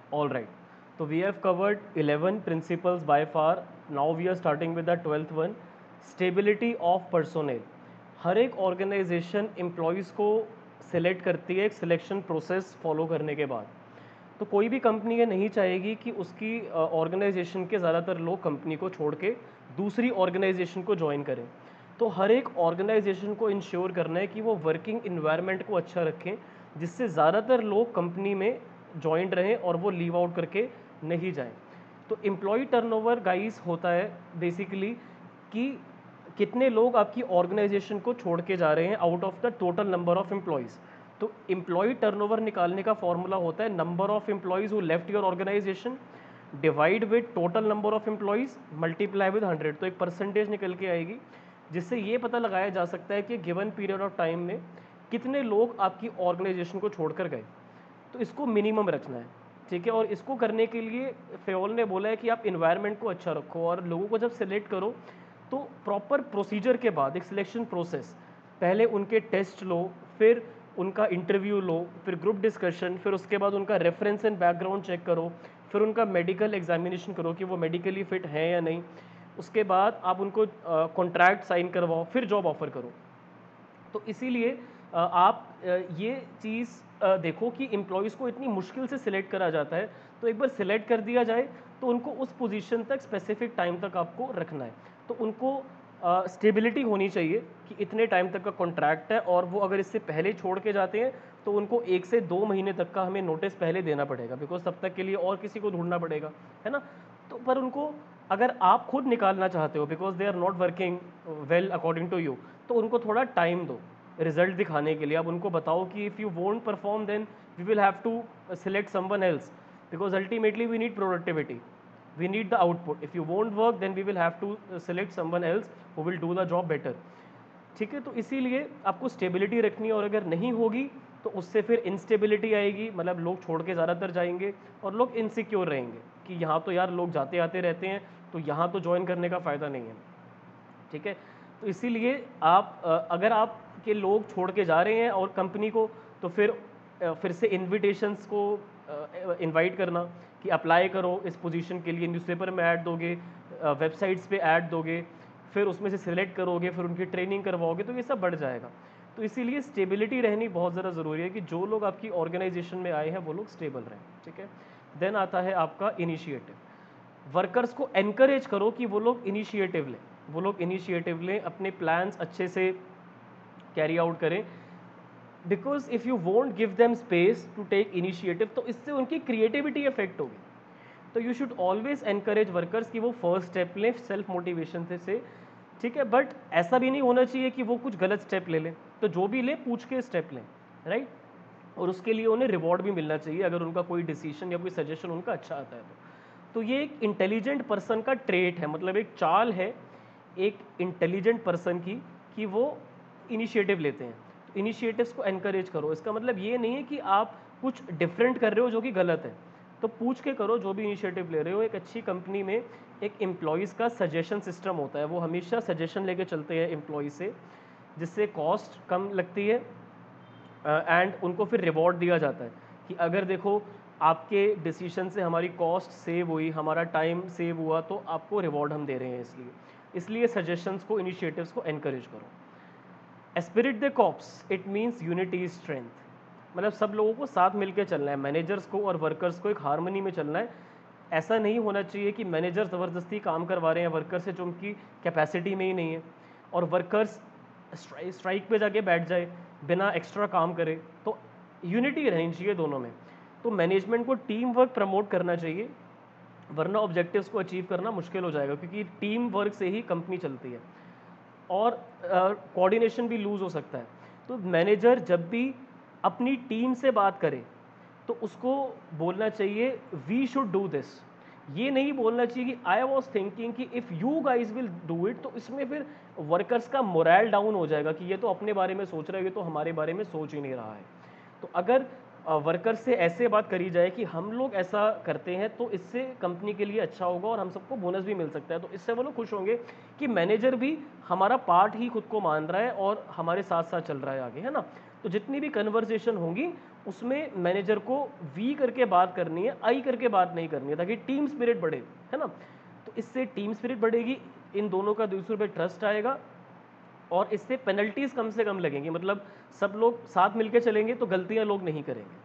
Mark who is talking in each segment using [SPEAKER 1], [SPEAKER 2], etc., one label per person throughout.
[SPEAKER 1] All right. So we have covered 11 principles by far. Now we are starting with the 12th one, stability of personnel. हर एक organisation employees को select करती है एक selection process follow करने के बाद। तो कोई भी कंपनी ये नहीं चाहेगी कि उसकी ऑर्गेनाइजेशन के ज़्यादातर लोग कंपनी को छोड़ के दूसरी ऑर्गेनाइजेशन को ज्वाइन करें। तो हर एक ऑर्गेनाइजेशन को इंश्योर करना है कि वो वर्किंग इन्वायरमेंट को अच्छा रखें, जिससे ज़्यादातर लोग कंपनी में जॉइंट रहें और वो लीव आउट करके नहीं जाएं। तो एम्प्लॉय टर्नओवर गाइस होता है बेसिकली कि कितने लोग आपकी ऑर्गेनाइजेशन को छोड़ के जा रहे हैं out of the total number of employees. तो एम्प्लॉय टर्नओवर निकालने का फॉर्मूला होता है number of employees who left your organisation divide with total number of employees multiply with 100। तो एक परसेंटेज निकल के आएगी जिससे ये पता लगाया जा सकता है कि गिवन पीरियड ऑफ टाइम में कितने लोग आपकी ऑर्गेनाइजेशन को छोड़कर गए। तो इसको मिनिमम रखना है, ठीक है। और इसको करने के लिए फेओल ने बोला है कि आप इन्वायरमेंट को अच्छा रखो और लोगों को जब सेलेक्ट करो तो प्रॉपर प्रोसीजर के बाद एक सिलेक्शन प्रोसेस, पहले उनके टेस्ट लो, फिर उनका इंटरव्यू लो, फिर ग्रुप डिस्कशन, फिर उसके बाद उनका रेफरेंस एंड बैकग्राउंड चेक करो, फिर उनका मेडिकल एग्जामिनेशन करो कि वो मेडिकली फिट है या नहीं। उसके बाद आप उनको कॉन्ट्रैक्ट साइन करवाओ, फिर जॉब ऑफर करो। तो इसीलिए आप ये चीज़ देखो कि एम्प्लॉयज़ को इतनी मुश्किल से सिलेक्ट करा जाता है, तो एक बार सिलेक्ट कर दिया जाए तो उनको उस पोजीशन तक स्पेसिफिक टाइम तक आपको रखना है। तो उनको स्टेबिलिटी होनी चाहिए कि इतने टाइम तक का कॉन्ट्रैक्ट है, और वो अगर इससे पहले छोड़ के जाते हैं तो उनको 1 से 2 महीने तक का हमें नोटिस पहले देना पड़ेगा, बिकॉज तब तक के लिए और किसी को ढूंढना पड़ेगा, है ना। तो पर उनको अगर आप खुद निकालना चाहते हो because they are not working well according to you, तो उनको थोड़ा टाइम दो रिजल्ट दिखाने के लिए। आप उनको बताओ कि if you won't perform then we will have to select someone else, because ultimately we need productivity, we need the output. If you won't work then we will have to select someone else who will do the job better, ठीक है। तो इसीलिए आपको stability रखनी है, और अगर नहीं होगी तो उससे फिर इंस्टेबिलिटी आएगी, मतलब लोग छोड़ के ज़्यादातर जाएंगे और लोग इनसिक्योर रहेंगे कि यहाँ तो यार लोग जाते आते रहते हैं, तो यहाँ तो ज्वाइन करने का फ़ायदा नहीं है, ठीक है। तो इसीलिए आप अगर आपके लोग छोड़ के जा रहे हैं और कंपनी को, तो फिर से इनविटेशंस को इनवाइट करना कि अप्लाई करो इस पोजीशन के लिए, न्यूज़पेपर में ऐड दोगे, वेबसाइट्स पे ऐड दोगे, फिर उसमें से सिलेक्ट करोगे, फिर उनकी ट्रेनिंग करवाओगे, तो ये सब बढ़ जाएगा। तो इसीलिए स्टेबिलिटी रहनी बहुत ज़्यादा ज़रूरी है कि जो लोग आपकी ऑर्गेनाइजेशन में आए हैं वो लोग स्टेबल रहें, ठीक है। देन आता है आपका इनिशिएटिव। वर्कर्स को एनकरेज करो कि वो लोग इनिशिएटिव लें, वो लोग इनिशिएटिव लें, अपने प्लान्स अच्छे से कैरी आउट करें, because if you won't give them space to take initiative तो इससे उनकी क्रिएटिविटी अफेक्ट होगी। तो you should always encourage workers कि वो फर्स्ट स्टेप लें सेल्फ मोटिवेशन से, ठीक है। बट ऐसा भी नहीं होना चाहिए कि वो कुछ गलत स्टेप ले लें, तो जो भी लें पूछ के स्टेप लें, राइट। और उसके लिए उन्हें रिवॉर्ड भी मिलना चाहिए अगर उनका कोई डिसीजन या कोई सजेशन उनका अच्छा आता है तो ये एक इंटेलिजेंट पर्सन का ट्रेट है, मतलब एक चाल है एक इंटेलिजेंट पर्सन की कि वो इनिशिएटिव लेते हैं। तो इनिशिएटिव्स को एनकरेज करो, इसका मतलब ये नहीं है कि आप कुछ डिफरेंट कर रहे हो जो कि गलत है, तो पूछ के करो जो भी इनिशिएटिव ले रहे हो। एक अच्छी कंपनी में एक एम्प्लॉयज़ का सजेशन सिस्टम होता है, वो हमेशा सजेशन लेके चलते हैं एम्प्लॉयज़ से, जिससे कॉस्ट कम लगती है एंड उनको फिर रिवॉर्ड दिया जाता है कि अगर देखो आपके डिसीजन से हमारी कॉस्ट सेव हुई, हमारा टाइम सेव हुआ, तो आपको रिवॉर्ड हम दे रहे हैं। इसलिए इसलिए सजेशंस को, इनिशिएटिव्स को एनकरेज करो। Esprit de corps, it means unity is strength, मतलब सब लोगों को साथ मिलकर चलना है, मैनेजर्स को और वर्कर्स को एक हार्मनी में चलना है। ऐसा नहीं होना चाहिए कि मैनेजर ज़बरदस्ती काम करवा रहे हैं वर्कर से जो उनकी कैपेसिटी में ही नहीं है, और वर्कर्स स्ट्राइक पे जाके बैठ जाए बिना एक्स्ट्रा काम करे। तो यूनिटी रहनी चाहिए दोनों में। तो मैनेजमेंट को टीम वर्क प्रमोट करना चाहिए, वरना ऑब्जेक्टिव्स को अचीव करना मुश्किल हो जाएगा, क्योंकि टीम वर्क से ही कंपनी चलती है और कोऑर्डिनेशन भी लूज़ हो सकता है। तो मैनेजर जब भी अपनी टीम से बात करे तो उसको बोलना चाहिए वी शुड डू दिस, ये नहीं बोलना चाहिए कि आई वॉज थिंकिंग कि if you guys will do it. तो इसमें फिर वर्कर्स का मोरल डाउन हो जाएगा कि ये तो अपने बारे में सोच रहा है, ये तो हमारे बारे में सोच ही नहीं रहा है। तो अगर वर्कर से ऐसे बात करी जाए कि हम लोग ऐसा करते हैं तो इससे कंपनी के लिए अच्छा होगा और हम सबको बोनस भी मिल सकता है, तो इससे वो लोग खुश होंगे कि मैनेजर भी हमारा पार्ट ही खुद को मान रहा है और हमारे साथ साथ चल रहा है आगे, है ना। तो जितनी भी कन्वर्सेशन होंगी उसमें मैनेजर को वी करके बात करनी है, आई करके बात नहीं करनी है, ताकि टीम स्पिरिट बढ़े, है ना। तो इससे टीम स्पिरिट बढ़ेगी, इन दोनों का दूसरों पे ट्रस्ट आएगा और इससे पेनल्टीज कम से कम लगेंगी, मतलब सब लोग साथ मिलके चलेंगे तो गलतियां लोग नहीं करेंगे,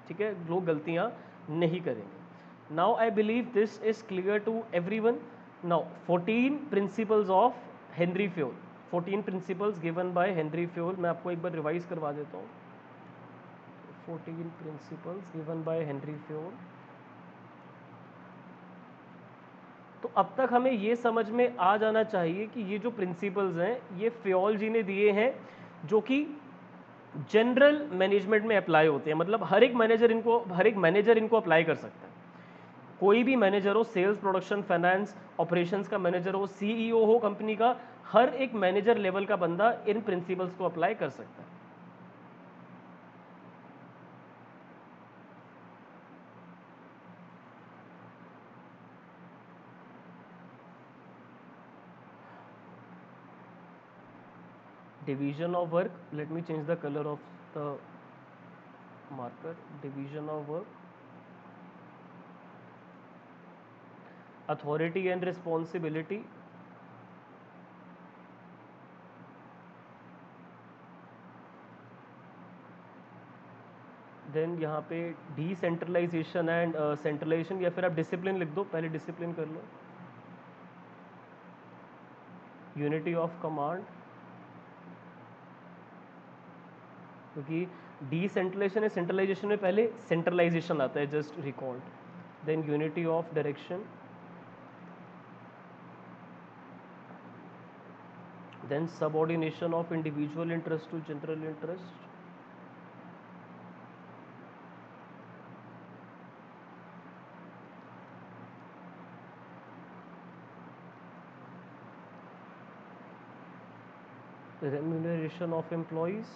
[SPEAKER 1] ठीक है, लोग गलतियां नहीं करेंगे। Now I believe this is clear to everyone. Now 14 principles of Henri Fayol, 14 principles given by Henri Fayol, मैं आपको एक बार रिवाइज करवा देता हूँ। 14 principles given by Henri Fayol. तो अब तक हमें ये समझ में आ जाना चाहिए कि ये जो प्रिंसिपल्स हैं ये फ्योल जी ने दिए हैं, जो कि जनरल मैनेजमेंट में अप्लाई होते हैं, मतलब हर एक मैनेजर इनको अप्लाई कर सकता है। कोई भी मैनेजर हो, सेल्स, प्रोडक्शन, फाइनेंस, ऑपरेशंस का मैनेजर हो, सीईओ हो कंपनी का, हर एक मैनेजर लेवल का बंदा इन प्रिंसिपल्स को अप्लाई कर सकता है। Division of work, let me change the color of the marker. Division of work, authority and responsibility, then यहाँ पे डिसेंट्रलाइजेशन एंड सेंट्रलाइजेशन, या फिर आप डिसिप्लिन लिख दो, पहले डिसिप्लिन कर लो। यूनिटी ऑफ कमांड, क्योंकि डिसेंट्रलाइजेशन या सेंट्रलाइजेशन में पहले सेंट्रलाइजेशन आता है, just recalled. Then unity of direction, then subordination of individual interest to general interest, remuneration of employees,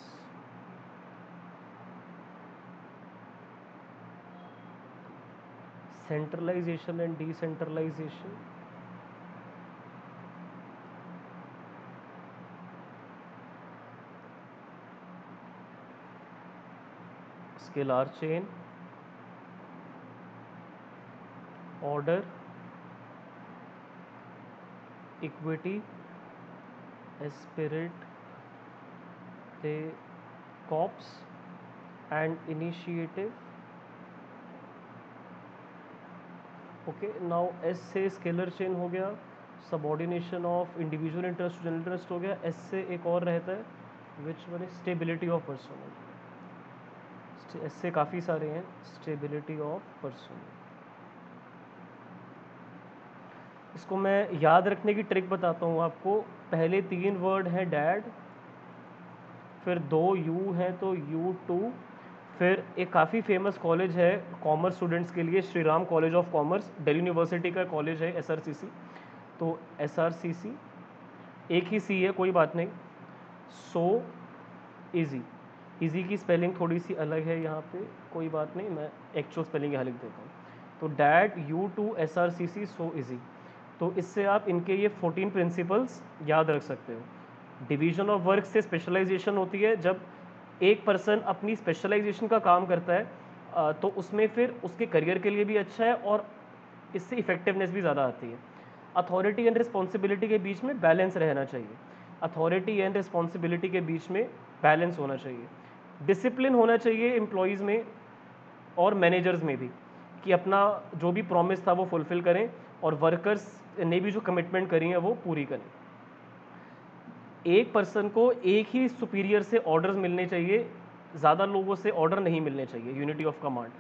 [SPEAKER 1] centralization and decentralization, scalar chain, order, equity, spirit, the corps and initiative. Okay, now एस से scalar chain हो गया, subordination of individual interest to general interest हो गया। एस से एक और रहता है, which one is stability of personnel. एस से काफ़ी सारे हैं, स्टेबिलिटी ऑफ पर्सनल। इसको मैं याद रखने की ट्रिक बताता हूँ आपको। पहले 3 वर्ड हैं डैड, फिर 2 यू हैं तो U2, फिर एक काफ़ी फेमस कॉलेज है कॉमर्स स्टूडेंट्स के लिए, Shri Ram college of commerce, Delhi university का कॉलेज है, SRCC। तो SRCC एक ही सी है, कोई बात नहीं। सो इजी, इजी की स्पेलिंग थोड़ी सी अलग है यहाँ पे, कोई बात नहीं, मैं एक्चुअल स्पेलिंग यहाँ लिख देता हूँ। तो dad U2 SRCC so easy. तो इससे आप इनके ये 14 प्रिंसिपल्स याद रख सकते हो। डिवीजन ऑफ वर्क से स्पेशलाइजेशन होती है, जब एक पर्सन अपनी स्पेशलाइजेशन का काम करता है तो उसमें फिर उसके करियर के लिए भी अच्छा है और इससे इफेक्टिवनेस भी ज़्यादा आती है। अथॉरिटी एंड रिस्पॉन्सिबिलिटी के बीच में बैलेंस रहना चाहिए, अथॉरिटी एंड रिस्पॉन्सिबिलिटी के बीच में बैलेंस होना चाहिए। डिसिप्लिन होना चाहिए एम्प्लॉयज़ में और मैनेजर्स में भी, कि अपना जो भी प्रॉमिस था वो फुलफ़िल करें और वर्कर्स ने भी जो कमिटमेंट करी है वो पूरी करें। एक पर्सन को एक ही सुपीरियर से ऑर्डर्स मिलने चाहिए, ज़्यादा लोगों से ऑर्डर नहीं मिलने चाहिए। यूनिटी ऑफ कमांड,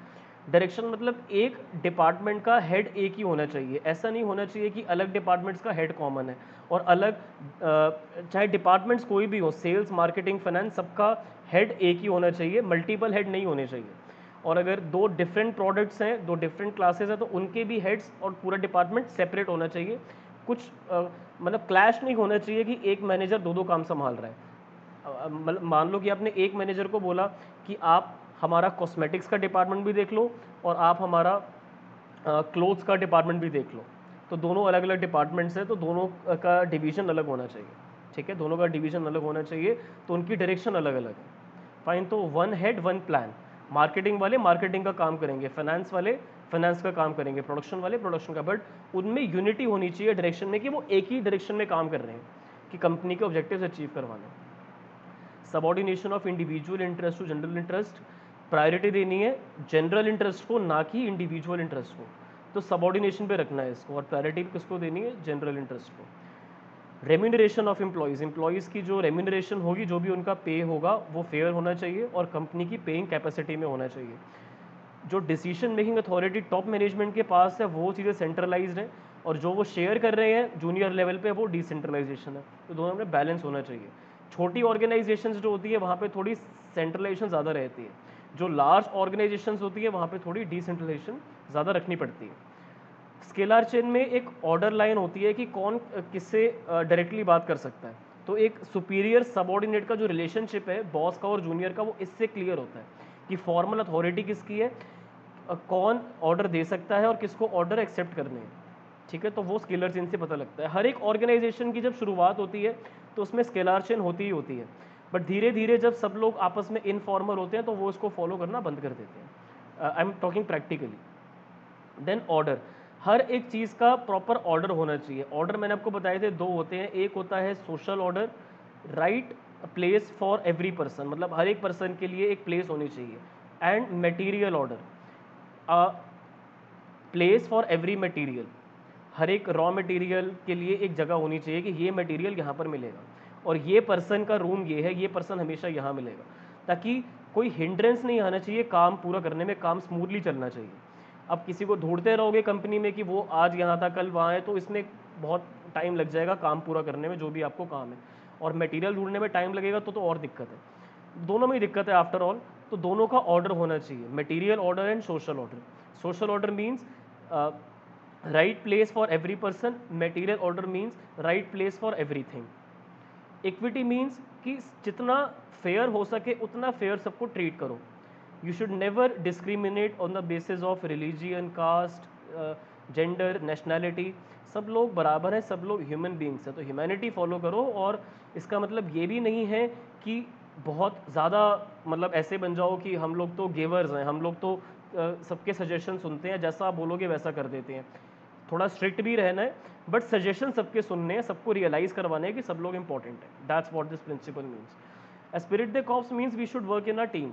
[SPEAKER 1] डायरेक्शन मतलब एक डिपार्टमेंट का हेड एक ही होना चाहिए, ऐसा नहीं होना चाहिए कि अलग डिपार्टमेंट्स का हेड कॉमन है और अलग चाहे डिपार्टमेंट्स कोई भी हो, सेल्स, मार्केटिंग, फाइनेंस, सबका हेड एक ही होना चाहिए, मल्टीपल हेड नहीं होने चाहिए। और अगर 2 डिफरेंट प्रोडक्ट्स हैं, 2 डिफरेंट क्लासेस हैं, तो उनके भी हेड्स और पूरा डिपार्टमेंट सेपरेट होना चाहिए। कुछ मतलब क्लैश नहीं होना चाहिए कि एक मैनेजर 2 काम संभाल रहा है। मतलब मान लो कि आपने एक मैनेजर को बोला कि आप हमारा कॉस्मेटिक्स का डिपार्टमेंट भी देख लो और आप हमारा क्लोथ्स का डिपार्टमेंट भी देख लो, तो दोनों अलग अलग डिपार्टमेंट्स हैं, तो दोनों का डिवीज़न अलग होना चाहिए, ठीक है, दोनों का डिवीज़न अलग होना चाहिए, तो उनकी डायरेक्शन अलग अलग है। फाइन, तो one head one plan, marketing वाले मार्केटिंग का काम करेंगे, फाइनेंस वाले फाइनेंस का काम करेंगे, प्रोडक्शन वाले प्रोडक्शन का, बट उनमें यूनिटी होनी चाहिए डायरेक्शन में कि वो एक ही डायरेक्शन में काम कर रहे हैं कि कंपनी के ऑब्जेक्टिव्स अचीव करवाने। Subordination of individual interest to general interest, priority देनी है जनरल इंटरेस्ट को, ना कि इंडिविजुअल इंटरेस्ट को, तो सबॉर्डिनेशन पे रखना है इसको, और प्रायोरिटी किसको देनी है, जनरल इंटरेस्ट को। रेम्यूनरेशन ऑफ एम्प्लॉयज़, एम्प्लॉयज़ की जो रेम्यूनरेशन होगी, जो भी उनका पे होगा वो फेयर होना चाहिए और कंपनी की पेइंग कैपेसिटी में होना चाहिए। जो decision making authority top management के पास है वो चीज़ें सेंट्रलाइज्ड हैं, और जो वो शेयर कर रहे हैं जूनियर लेवल पे वो डिसेंट्रलाइजेशन है, तो दोनों में बैलेंस होना चाहिए। छोटी ऑर्गेनाइजेशंस जो होती है वहाँ पे थोड़ी सेंट्रलाइजेशन ज़्यादा रहती है, जो लार्ज ऑर्गेनाइजेशंस होती है वहाँ पे थोड़ी डिसेंट्रलाइजेशन ज़्यादा रखनी पड़ती है। स्केलर चेन में एक ऑर्डर लाइन होती है कि कौन किससे डायरेक्टली बात कर सकता है, तो एक सुपीरियर सबऑर्डिनेट का जो रिलेशनशिप है बॉस का और जूनियर का, वो इससे क्लियर होता है कि फॉर्मल अथॉरिटी किसकी है, कौन ऑर्डर दे सकता है और किसको ऑर्डर एक्सेप्ट करने हैं, ठीक है, तो वो स्केलर चेन से पता लगता है। हर एक ऑर्गेनाइजेशन की जब शुरुआत होती है तो उसमें स्केलर चेन होती ही होती है, बट धीरे धीरे जब सब लोग आपस में इनफॉर्मल होते हैं तो वो उसको फॉलो करना बंद कर देते हैं। I am talking practically. Then order, हर एक चीज़ का प्रॉपर ऑर्डर होना चाहिए। ऑर्डर मैंने आपको बताए थे दो होते हैं, एक होता है social order, right place for every person, मतलब हर एक पर्सन के लिए एक प्लेस होनी चाहिए, and material order, place for every material, हर एक रॉ मटेरियल के लिए एक जगह होनी चाहिए कि ये मटेरियल यहाँ पर मिलेगा और ये पर्सन का रूम ये है, ये पर्सन हमेशा यहाँ मिलेगा, ताकि कोई हिंड्रेंस नहीं आना चाहिए काम पूरा करने में, काम स्मूथली चलना चाहिए। अब किसी को ढूंढते रहोगे कंपनी में कि वो आज यहाँ था कल वहाँ है, तो इसमें बहुत टाइम लग जाएगा काम पूरा करने में जो भी आपको काम है, और मटेरियल ढूंढने में टाइम लगेगा तो और दिक्कत है, दोनों में ही दिक्कत है आफ्टर ऑल। तो दोनों का ऑर्डर होना चाहिए, material order and social order. Social order means right place for every person, material order means right place for everything. Equity means कि जितना फेयर हो सके उतना फेयर सबको ट्रीट करो। You should never discriminate on the basis of religion, caste, gender, nationality, सब लोग बराबर हैं, सब लोग ह्यूमन बींग्स हैं, तो ह्यूमैनिटी फॉलो करो। और इसका मतलब ये भी नहीं है कि बहुत ज़्यादा मतलब ऐसे बन जाओ कि हम लोग तो गेवर्स हैं, हम लोग तो सबके सजेशन सुनते हैं, जैसा आप बोलोगे वैसा कर देते हैं। थोड़ा स्ट्रिक्ट भी रहना है, बट सजेशन सबके सुनने हैं, सबको रियलाइज़ करवाने हैं कि सब लोग इंपॉर्टेंट हैं। That's what this principle means. Spirit the corps means we should work in a team.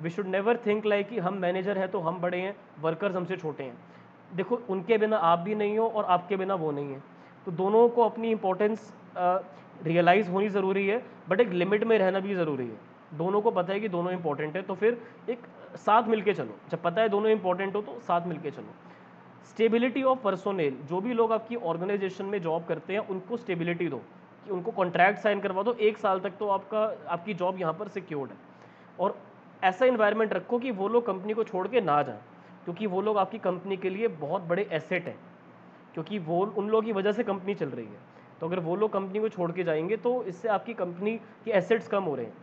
[SPEAKER 1] We should never think like कि हम मैनेजर हैं तो हम बड़े हैं, वर्कर्स हमसे छोटे हैं। देखो उनके बिना आप भी नहीं हो और आपके बिना वो नहीं है, तो दोनों को अपनी इंपॉर्टेंस रियलाइज़ होनी ज़रूरी है, बट एक लिमिट में रहना भी ज़रूरी है। दोनों को पता है कि दोनों इंपॉर्टेंट है, तो फिर एक साथ मिलके चलो, जब पता है दोनों इंपॉर्टेंट हो तो साथ मिलके चलो। स्टेबिलिटी ऑफ पर्सोनेल, जो भी लोग आपकी ऑर्गेनाइजेशन में जॉब करते हैं उनको स्टेबिलिटी दो, कि उनको कॉन्ट्रैक्ट साइन करवा दो 1 साल तक, तो आपकी जॉब यहाँ पर सिक्योर्ड है। और ऐसा इन्वायरमेंट रखो कि वो लोग कंपनी को छोड़ के ना जाएं, क्योंकि वो लोग आपकी कंपनी के लिए बहुत बड़े एसेट हैं, क्योंकि वो उन लोगों की वजह से कंपनी चल रही है। तो अगर वो लोग कंपनी को छोड़ के जाएंगे तो इससे आपकी कंपनी के एसेट्स कम हो रहे हैं।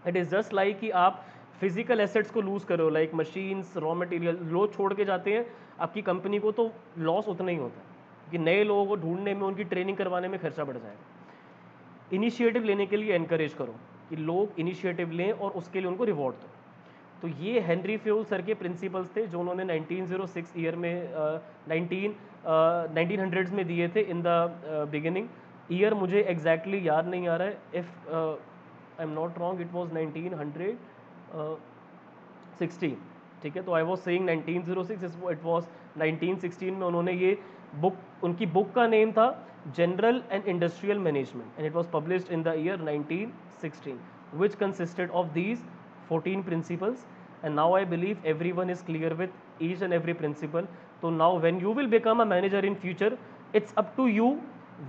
[SPEAKER 1] इट इज़ जस्ट लाइक कि आप फिजिकल एसेट्स को लूज़ करो, लाइक मशीन्स, रॉ मटेरियल, लोग छोड़ के जाते हैं आपकी कंपनी को, तो लॉस उतना ही होता है कि नए लोगों को ढूंढने में, उनकी ट्रेनिंग करवाने में खर्चा बढ़ जाएगा। इनिशिएटिव लेने के लिए एनकरेज करो कि लोग इनिशिएटिव लें और उसके लिए उनको रिवॉर्ड दो। तो ये हेनरी फ्यूल सर के प्रिंसिपल्स थे जो उन्होंने 1906 ईयर में 1900s में दिए थे इन द बिगिनिंग। ईयर मुझे एग्जैक्टली याद नहीं आ रहा है, if I am not wrong it was 1916, ठीक है। तो I was saying 1906, it was 1916 में उन्होंने ये बुक, उनकी बुक का नेम था general and industrial management, and it was published in the year 1916, which consisted of these 14 principles, and now I believe everyone is clear with each and every principle. So now when you will become a manager in future, it's up to you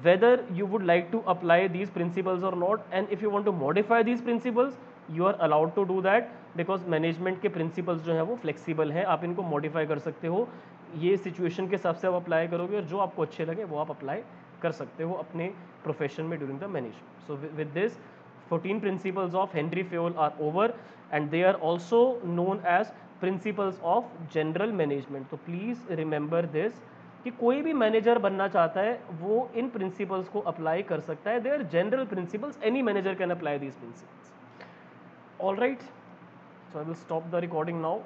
[SPEAKER 1] whether you would like to apply these principles or not, and if you want to modify these principles you are allowed to do that, because management के principles जो हैं वो flexible हैं, आप इनको modify कर सकते हो, ये situation के हिसाब से आप अप्लाई करोगे और जो आपको अच्छे लगे वो आप अप्लाई कर सकते हो अपने प्रोफेशन में during the management. So with this 14 principles of Henry Fayol are over. and they are also known as principles of general management. तो प्लीज़ रिमेंबर दिस कि कोई भी मैनेजर बनना चाहता है वो इन प्रिंसिपल्स को अप्लाई कर सकता है. They are general principles, any manager can apply these principles. All right, so I will stop the recording now.